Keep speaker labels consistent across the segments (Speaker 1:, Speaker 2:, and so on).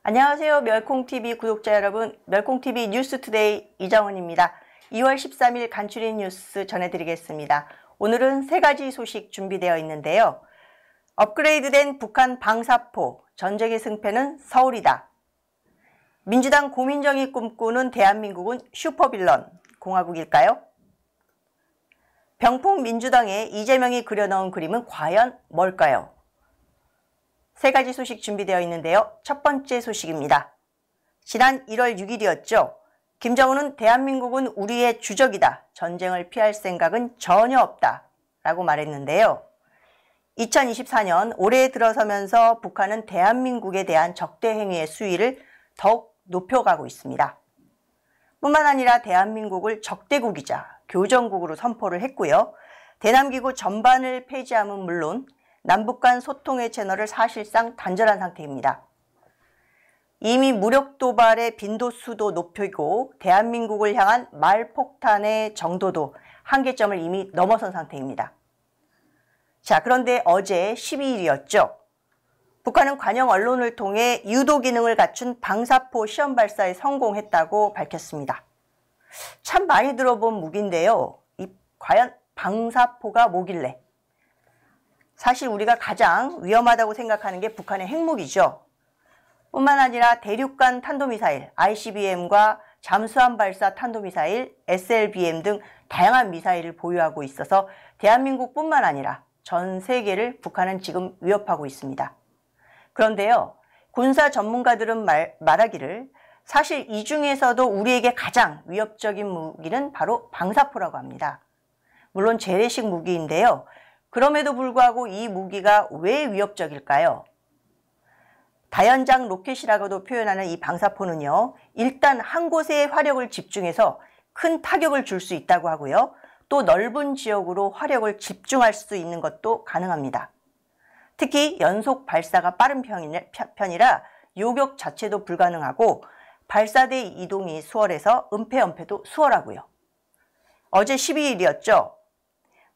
Speaker 1: 안녕하세요. 멸콩TV 구독자 여러분, 멸콩TV 뉴스투데이 이정은입니다. 2월 13일 간추린 뉴스 전해드리겠습니다. 오늘은 세 가지 소식 준비되어 있는데요. 업그레이드된 북한 방사포, 전쟁의 승패는 서울이다. 민주당 고민정이 꿈꾸는 대한민국은 슈퍼빌런, 공화국일까요? 병풍 민주당에 이재명이 그려넣은 그림은 과연 뭘까요? 세 가지 소식 준비되어 있는데요. 첫 번째 소식입니다. 지난 1월 6일이었죠. 김정은은 대한민국은 우리의 주적이다. 전쟁을 피할 생각은 전혀 없다. 라고 말했는데요. 2024년 올해에 들어서면서 북한은 대한민국에 대한 적대 행위의 수위를 더욱 높여가고 있습니다. 뿐만 아니라 대한민국을 적대국이자 교전국으로 선포를 했고요. 대남기구 전반을 폐지함은 물론 남북 간 소통의 채널을 사실상 단절한 상태입니다. 이미 무력 도발의 빈도수도 높이고 대한민국을 향한 말폭탄의 정도도 한계점을 이미 넘어선 상태입니다. 자, 그런데 어제 12일이었죠. 북한은 관영 언론을 통해 유도 기능을 갖춘 방사포 시험 발사에 성공했다고 밝혔습니다. 참 많이 들어본 무기인데요. 과연 방사포가 뭐길래? 사실 우리가 가장 위험하다고 생각하는 게 북한의 핵무기죠. 뿐만 아니라 대륙간 탄도미사일 ICBM과 잠수함 발사 탄도미사일 SLBM 등 다양한 미사일을 보유하고 있어서 대한민국뿐만 아니라 전 세계를 북한은 지금 위협하고 있습니다. 그런데요, 군사 전문가들은 말하기를 사실 이 중에서도 우리에게 가장 위협적인 무기는 바로 방사포라고 합니다. 물론 재래식 무기인데요. 그럼에도 불구하고 이 무기가 왜 위협적일까요? 다연장 로켓이라고도 표현하는 이 방사포는요, 일단 한 곳에 화력을 집중해서 큰 타격을 줄 수 있다고 하고요. 또 넓은 지역으로 화력을 집중할 수 있는 것도 가능합니다. 특히 연속 발사가 빠른 편이라 요격 자체도 불가능하고 발사대 이동이 수월해서 은폐 수월하고요. 어제 12일이었죠.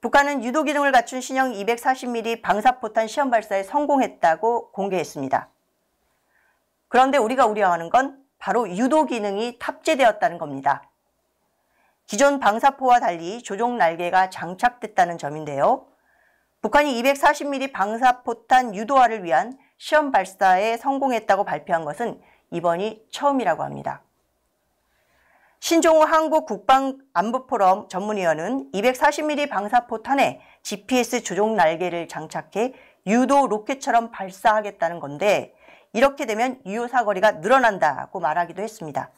Speaker 1: 북한은 유도 기능을 갖춘 신형 240mm 방사포탄 시험 발사에 성공했다고 공개했습니다. 그런데 우리가 우려하는 건 바로 유도 기능이 탑재되었다는 겁니다. 기존 방사포와 달리 조종 날개가 장착됐다는 점인데요. 북한이 240mm 방사포탄 유도화를 위한 시험 발사에 성공했다고 발표한 것은 이번이 처음이라고 합니다. 신종호 한국국방안보포럼 전문위원은 240mm 방사포탄에 GPS 조종 날개를 장착해 유도 로켓처럼 발사하겠다는 건데 이렇게 되면 유효 사거리가 늘어난다고 말하기도 했습니다.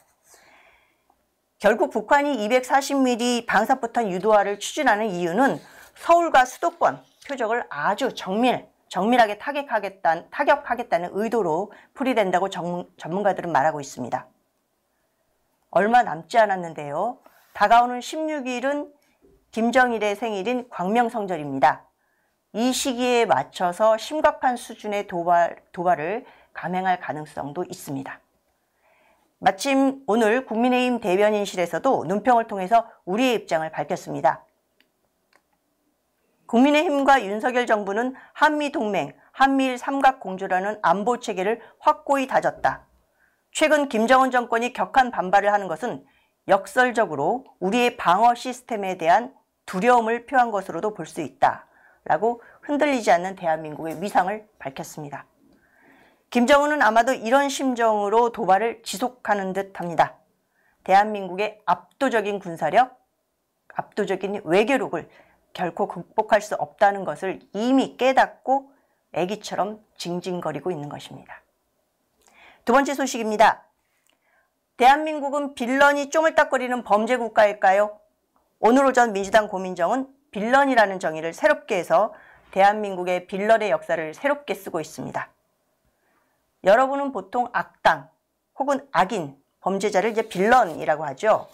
Speaker 1: 결국 북한이 240mm 방사포탄 유도화를 추진하는 이유는 서울과 수도권 표적을 아주 정밀하게 타격하겠다는 의도로 풀이된다고 전문가들은 말하고 있습니다. 얼마 남지 않았는데요. 다가오는 16일은 김정일의 생일인 광명성절입니다. 이 시기에 맞춰서 심각한 수준의 도발을 감행할 가능성도 있습니다. 마침 오늘 국민의힘 대변인실에서도 논평을 통해서 우리의 입장을 밝혔습니다. 국민의힘과 윤석열 정부는 한미동맹, 한미일 삼각공조라는 안보체계를 확고히 다졌다. 최근 김정은 정권이 격한 반발을 하는 것은 역설적으로 우리의 방어 시스템에 대한 두려움을 표한 것으로도 볼 수 있다라고 흔들리지 않는 대한민국의 위상을 밝혔습니다. 김정은은 아마도 이런 심정으로 도발을 지속하는 듯합니다. 대한민국의 압도적인 군사력, 압도적인 외교력을 결코 극복할 수 없다는 것을 이미 깨닫고 애기처럼 징징거리고 있는 것입니다. 두 번째 소식입니다. 대한민국은 빌런이 쪼물딱거리는 범죄 국가일까요? 오늘 오전 민주당 고민정은 빌런이라는 정의를 새롭게 해서 대한민국의 빌런의 역사를 새롭게 쓰고 있습니다. 여러분은 보통 악당 혹은 악인, 범죄자를 이제 빌런이라고 하죠.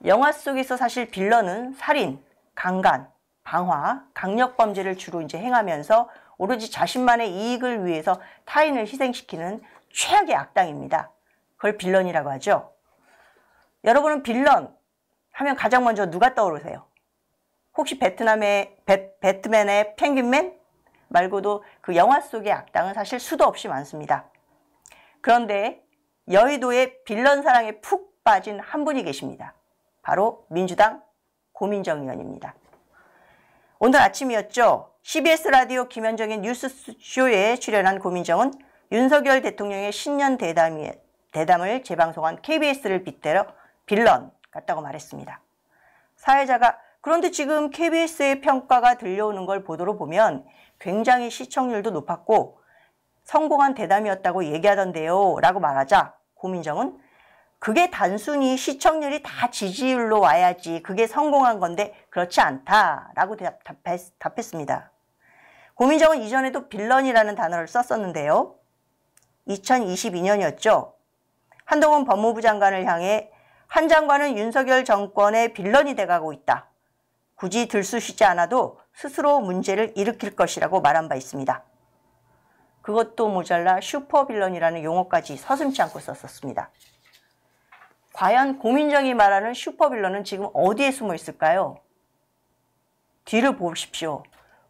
Speaker 1: 영화 속에서 사실 빌런은 살인, 강간, 방화, 강력 범죄를 주로 이제 행하면서 오로지 자신만의 이익을 위해서 타인을 희생시키는 최악의 악당입니다. 그걸 빌런이라고 하죠. 여러분은 빌런 하면 가장 먼저 누가 떠오르세요? 혹시 배트맨의 펭귄맨 말고도 그 영화 속의 악당은 사실 수도 없이 많습니다. 그런데 여의도의 빌런 사랑에 푹 빠진 한 분이 계십니다. 바로 민주당 고민정 의원입니다. 오늘 아침이었죠. CBS 라디오 김현정의 뉴스쇼에 출연한 고민정은 윤석열 대통령의 신년 대담을 재방송한 KBS를 빗대어 빌런 같다고 말했습니다. 사회자가 그런데 지금 KBS의 평가가 들려오는 걸 보도로 보면 굉장히 시청률도 높았고 성공한 대담이었다고 얘기하던데요 라고 말하자 고민정은 그게 단순히 시청률이 다 지지율로 와야지 그게 성공한 건데 그렇지 않다라고 답했습니다. 고민정은 이전에도 빌런이라는 단어를 썼었는데요. 2022년이었죠. 한동훈 법무부 장관을 향해 한 장관은 윤석열 정권의 빌런이 돼가고 있다. 굳이 들쑤시지 않아도 스스로 문제를 일으킬 것이라고 말한 바 있습니다. 그것도 모자라 슈퍼빌런이라는 용어까지 서슴지 않고 썼었습니다. 과연 고민정이 말하는 슈퍼빌런은 지금 어디에 숨어 있을까요? 뒤를 보십시오.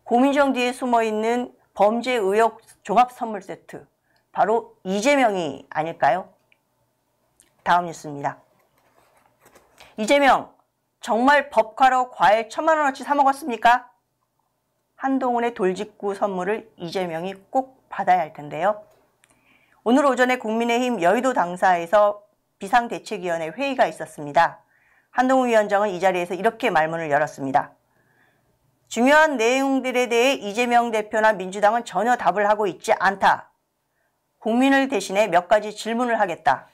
Speaker 1: 고민정 뒤에 숨어 있는 범죄 의혹 종합 선물 세트. 바로 이재명이 아닐까요? 다음 뉴스입니다. 이재명, 정말 법카로 과일 1,000만 원어치 사 먹었습니까? 한동훈의 돌직구 선물을 이재명이 꼭 받아야 할 텐데요. 오늘 오전에 국민의힘 여의도 당사에서 비상대책위원회 회의가 있었습니다. 한동훈 위원장은 이 자리에서 이렇게 말문을 열었습니다. 중요한 내용들에 대해 이재명 대표나 민주당은 전혀 답을 하고 있지 않다. 국민을 대신해 몇 가지 질문을 하겠다.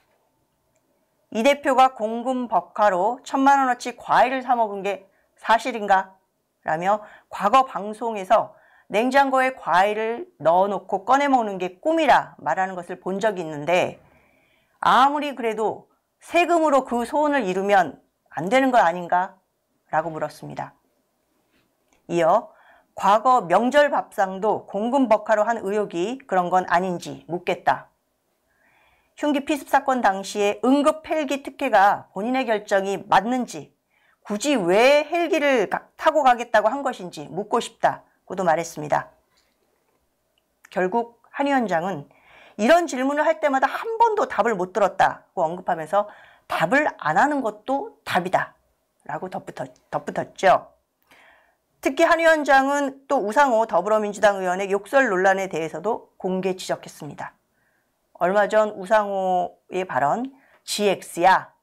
Speaker 1: 이 대표가 공금 법카로 1,000만 원어치 과일을 사 먹은 게 사실인가? 라며 과거 방송에서 냉장고에 과일을 넣어놓고 꺼내 먹는 게 꿈이라 말하는 것을 본 적이 있는데 아무리 그래도 세금으로 그 소원을 이루면 안 되는 거 아닌가? 라고 물었습니다. 이어 과거 명절 밥상도 공금 법카로 한 의혹이 그런 건 아닌지 묻겠다. 흉기 피습 사건 당시에 응급 헬기 특혜가 본인의 결정이 맞는지 굳이 왜 헬기를 타고 가겠다고 한 것인지 묻고 싶다고도 말했습니다. 결국 한 위원장은 이런 질문을 할 때마다 한 번도 답을 못 들었다고 언급하면서 답을 안 하는 것도 답이다 라고 덧붙였죠. 특히 한 위원장은 또 우상호 더불어민주당 의원의 욕설 논란에 대해서도 공개 지적했습니다. 얼마 전 우상호의 발언 GX야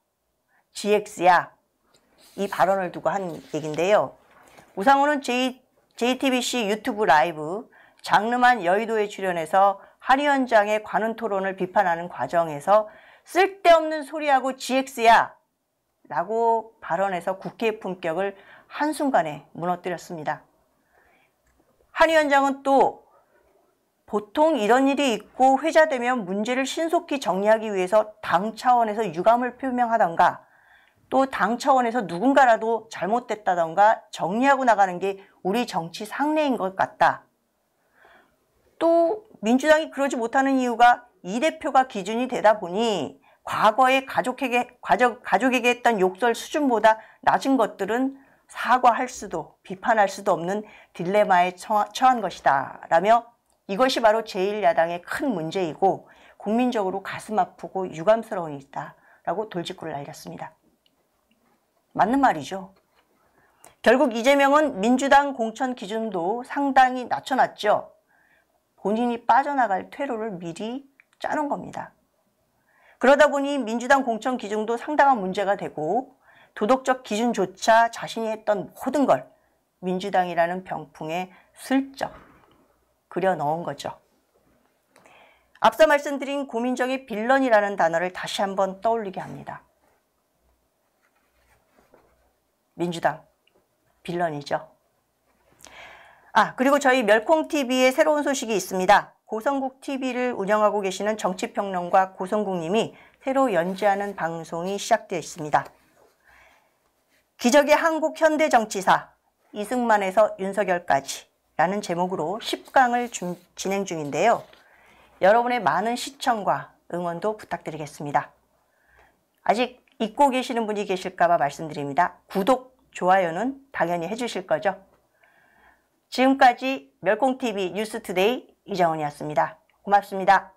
Speaker 1: 이 발언을 두고 한 얘기인데요. 우상호는 JTBC 유튜브 라이브 장르만 여의도에 출연해서 한 위원장의 관훈 토론을 비판하는 과정에서 쓸데없는 소리하고 GX야 라고 발언해서 국회의 품격을 한순간에 무너뜨렸습니다. 한 위원장은 또 보통 이런 일이 있고 회자되면 문제를 신속히 정리하기 위해서 당 차원에서 유감을 표명하던가 또 당 차원에서 누군가라도 잘못됐다던가 정리하고 나가는 게 우리 정치 상례인 것 같다. 또 민주당이 그러지 못하는 이유가 이 대표가 기준이 되다 보니 과거에 가족에게 했던 욕설 수준보다 낮은 것들은 사과할 수도 비판할 수도 없는 딜레마에 처한 것이다 라며 이것이 바로 제1야당의 큰 문제이고 국민적으로 가슴 아프고 유감스러운 일이다 라고 돌직구를 날렸습니다. 맞는 말이죠. 결국 이재명은 민주당 공천 기준도 상당히 낮춰놨죠. 본인이 빠져나갈 퇴로를 미리 짜놓은 겁니다. 그러다 보니 민주당 공천 기준도 상당한 문제가 되고 도덕적 기준조차 자신이 했던 모든 걸 민주당이라는 병풍에 슬쩍 그려 넣은 거죠. 앞서 말씀드린 고민정의 빌런이라는 단어를 다시 한번 떠올리게 합니다. 민주당 빌런이죠. 그리고 저희 멸콩TV에 새로운 소식이 있습니다. 고성국TV를 운영하고 계시는 정치평론가 고성국님이 새로 연재하는 방송이 시작되어 있습니다. 기적의 한국 현대정치사 이승만에서 윤석열까지 라는 제목으로 10강을 진행 중인데요. 여러분의 많은 시청과 응원도 부탁드리겠습니다. 아직 잊고 계시는 분이 계실까 봐 말씀드립니다. 구독, 좋아요는 당연히 해주실 거죠? 지금까지 멸콩TV 뉴스투데이 이정은이었습니다. 고맙습니다.